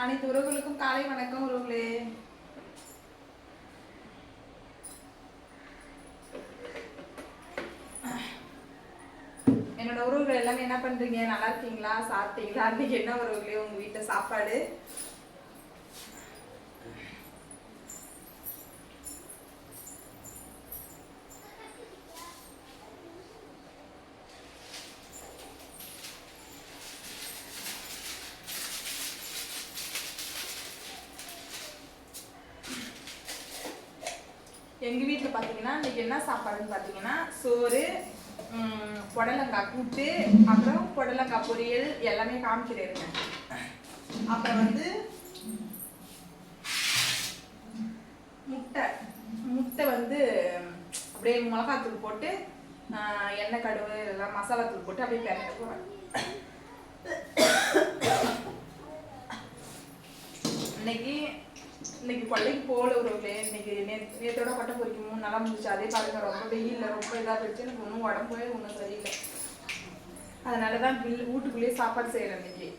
அனைத்து உறவுகளுக்கும் காலை வணக்கம் உறவுகளே. என்னோட உறவுகள் எல்லாமே என்ன பண்றீங்க? நல்லா இருக்கீங்களா? சாப்பிட்டீங்களா? இன்னைக்கு என்ன உறவுகளே உங்க வீட்டுல சாப்பாடு? எங்க வீட்டுல பாத்தீங்கன்னா இன்னைக்கு என்ன சாப்பாடுன்னு பாத்தீங்கன்னா சோறு, புடலங்காய் கூட்டு, அப்புறம் புடலங்காய் பொரியல் எல்லாமே காமிக்கிறேன். அப்புறம் வந்து முட்டை வந்து அப்படியே மிளகாத்தூள் போட்டு எண்ணெய் கடுகு எல்லாம் மசாலா தூள் போட்டு அப்படியே பெரட்ட போறேன். இன்னைக்கு கொள்ளைக்கு போல உறவுகளே. இன்னைக்கு நேற்றோட கொட்டை பொறிக்க 3 நாளாக முடிச்சு. அதே பாருங்க, ரொம்ப வெயில்ல ரொம்ப இதாக போயிடுச்சு. எனக்கு ஒன்றும் உடம்பே ஒன்றும் சரியில்லை. அதனாலதான் வீட்டுக்குள்ளேயே சாப்பாடு செய்யறேன் இன்னைக்கு.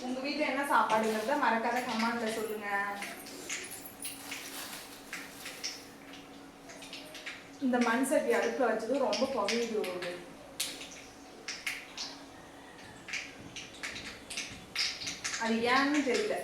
உங்க வீட்டுல என்ன சாப்பாடுங்கிறத மறக்காத கமெண்ட்ல சொல்லுங்க. இந்த மண் சட்டி அடுப்புல வச்சது ரொம்ப புகையுது. அது ஏன்னு தெரியல.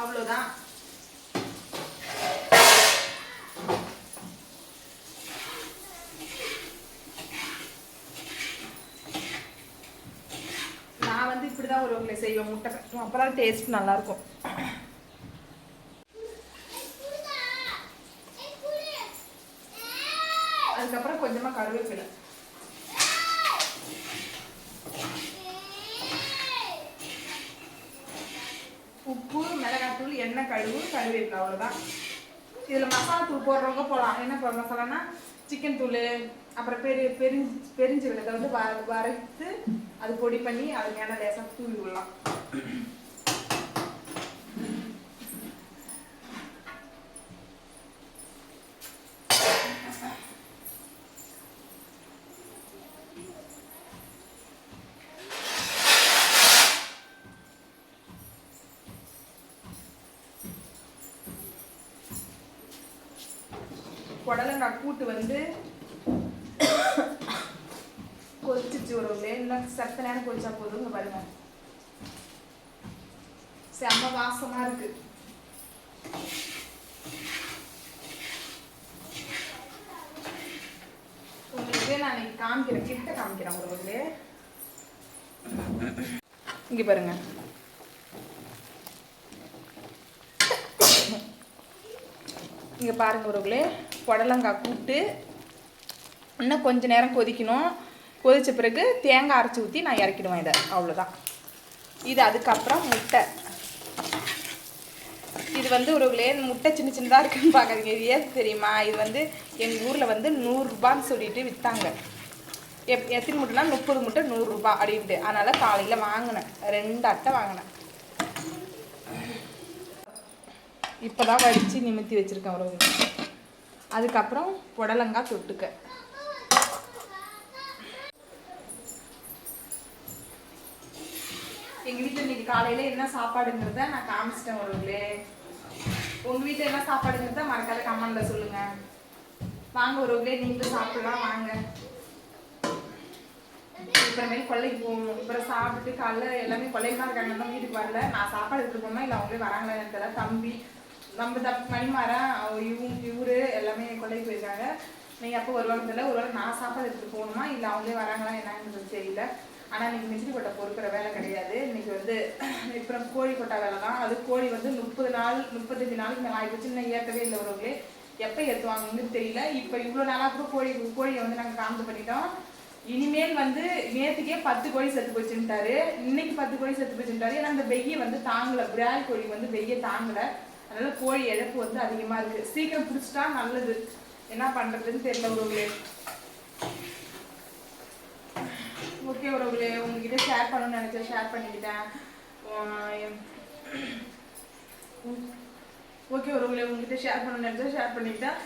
அவ்வளவுதான். நான் வந்து இப்படிதான் ஒரு செய்வேன். முட்டை கட்டும், அப்பதான் டேஸ்ட் நல்லா இருக்கும். அதுக்கப்புறம் கொஞ்சமா கருவேப்பிலை, உப்பு, மிளகாத்தூள், எண்ணெய், கடுகு, கருவேப்பிலை, அவ்வளோதான். இதில் மசாலா தூள் போடுறவங்க போகலாம். என்ன மசாலானா சிக்கன் தூள், அப்புறம் பெருஞ்சீரகத்தை வந்து வரைத்து அது பொடி பண்ணி அது மேலே லேசாக தூவி விடலாம். புடலங்காய் கூட்டு வந்து கொதிச்சிச்சு ஒரு இன்னும் சத்த நேரம் கொதிச்சா போதுங்க. பாருங்க, செம்ம வாசமா இருக்கு. உங்களுக்கு நான் இன்னைக்கு காமிக்கிறேன், கிட்ட காமிக்கிறேன் உங்களுக்கு. இங்க பாருங்க, இங்க பாருங்க உறவுகளே, புடலங்காய் கூட்டு இன்னும் கொஞ்ச நேரம் கொதிக்கணும். கொதிச்ச பிறகு தேங்காய் அரைச்சி ஊற்றி நான் இறக்கிடுவேன் இதை. அவ்வளோதான். இது அதுக்கப்புறம் முட்டை. இது வந்து உறவுகளே, முட்டை சின்ன சின்னதாக இருக்குன்னு பார்க்குறீங்க. இது ஏது தெரியுமா? இது வந்து எங்கள் ஊரில் வந்து 100 ரூபான்னு சொல்லிட்டு விற்றாங்க. எத்தனை முட்டைனா 30 முட்டை 100 ரூபா அப்படின்ட்டு. அதனால் காலையில் வாங்கினேன், 2 அட்டை வாங்கினேன். இப்போ தான் வடித்து நிமித்தி வச்சுருக்கேன் உறவுகளே. அதுக்கப்புறம் புடலங்காய் தொட்டுக்க. எங்கள் வீட்டில் இன்னைக்கு காலையில் என்ன சாப்பாடுங்கிறத நான் காமிச்சிட்டேன் உறவுகளே. உங்கள் வீட்டில் என்ன சாப்பாடுங்கிறத மறக்காத கமெண்ட்ல சொல்லுங்க. வாங்க உறவுகளே, நீங்களும் சாப்பிடலாம் வாங்க. அப்புறமேல் கொல்லைக்கு போகணும். அப்புறம் சாப்பிட்டு காலைல எல்லாமே கொல்லைக்கு தான் இருக்காங்க, தான் வீட்டுக்கு வரல. நான் சாப்பாடு எடுத்துட்டு போனோம்னா இல்லை அவங்களே வராங்களா எனக்கு தெரியல. தம்பி நம்ம மணிமாறன் இவரு எல்லாமே கொல்லைக்கு போயிருக்காங்க. நீங்கள் அப்போ வருவாங்க தெரியல. ஒருவேளை நான் சாப்பாடு எடுத்துகிட்டு போகணுமா இல்லை அவங்களே வராங்களா என்னங்கிறது தெரியல. ஆனால் இன்னைக்கு மிஷினி கொட்டை பொறுக்கிற வேலை கிடையாது. இன்னைக்கு வந்து இப்போ கோழி கொட்டை வேலை தான். அது கோழி வந்து 30 நாள் 35 நாளுக்கு மேலே ஆகிப்போச்சு. இன்னும் ஏற்கவே இல்லை உறவுகளே. எப்போ ஏற்றுவாங்கன்னு தெரியல. இப்போ இவ்வளோ நாளாக கூட கோழியை வந்து நாங்கள் காந்து பண்ணிட்டோம். இனிமேல் வந்து நேற்றுக்கே 10 கோழி செத்து போச்சுட்டாரு. இன்னைக்கு 10 கோழி செத்து போச்சுட்டாரு. ஏன்னா அந்த வெய்யை வந்து தாங்கலை. பிரால் கோழி வந்து வெய்யை தாங்கலை. அதனால கோழி இழப்பு வந்து அதிகமாக இருக்குது. சீக்கிரம் பிடிச்சிட்டா நல்லது. என்ன பண்ணுறதுன்னு தெரியல உறவுகளே. ஓகே உறவுகளே, உங்ககிட்ட ஷேர் பண்ணணும்னு நினைச்சேன், ஷேர் பண்ணிக்கிட்டேன். ஓகே உறவுகளே, உங்ககிட்ட ஷேர் பண்ணணும்னு நினைச்சேன், ஷேர் பண்ணிக்கிட்டேன்.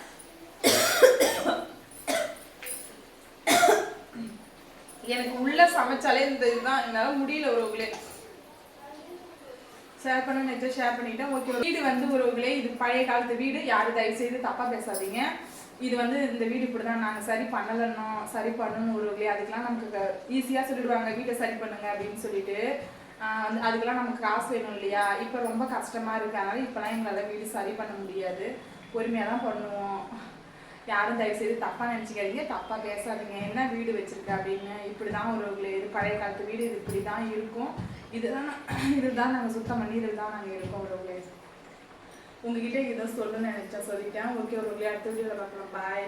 எனக்கு உள்ள சமைச்சாலே இந்த இதுதான் என்னால் முடியல உறவுகளே. ஷேர் பண்ண நினைச்சா ஷேர் பண்ணிட்டேன். ஓகே, வீடு வந்து உறவுகளே இது பழைய காலத்து வீடு. யாரும் தயவு செய்து தப்பா பேசாதீங்க. இது வந்து இந்த வீடு இப்படிதான், நாங்கள் சரி பண்ணலன்னோம், சரி பண்ணணும் உறவுகளே. அதுக்கெல்லாம் நமக்கு ஈஸியாக சொல்லிடுவாங்க வீட்டை சரி பண்ணுங்க அப்படின்னு சொல்லிட்டு. அதுக்கெல்லாம் நமக்கு காசு வேணும் இல்லையா? இப்போ ரொம்ப கஷ்டமா இருக்கு. அதனால இப்பெல்லாம் எங்களால் வீடு சரி பண்ண முடியாது. பொறுமையாக தான் பண்ணுவோம். யாரும் தயவு செய்து தப்பாக நினச்சிக்காதீங்க, தப்பாக பேசாதீங்க. என்ன வீடு வச்சிருக்க அப்படின்னு. இப்படி தான் உறவுகளே, இது பழைய காலத்து வீடு, இது இப்படி தான் இருக்கும். இதுதான் நாங்கள் சுத்தம் பண்ணி இதில் தான் நாங்கள் இருக்கோம் உறவுகளே. உங்ககிட்ட இதை சொல்லணும்னு நினைச்சா சொல்லிட்டேன். ஓகே உறவுகளே, அடுத்த வீடியோவில் பார்க்கலாம். பாய்.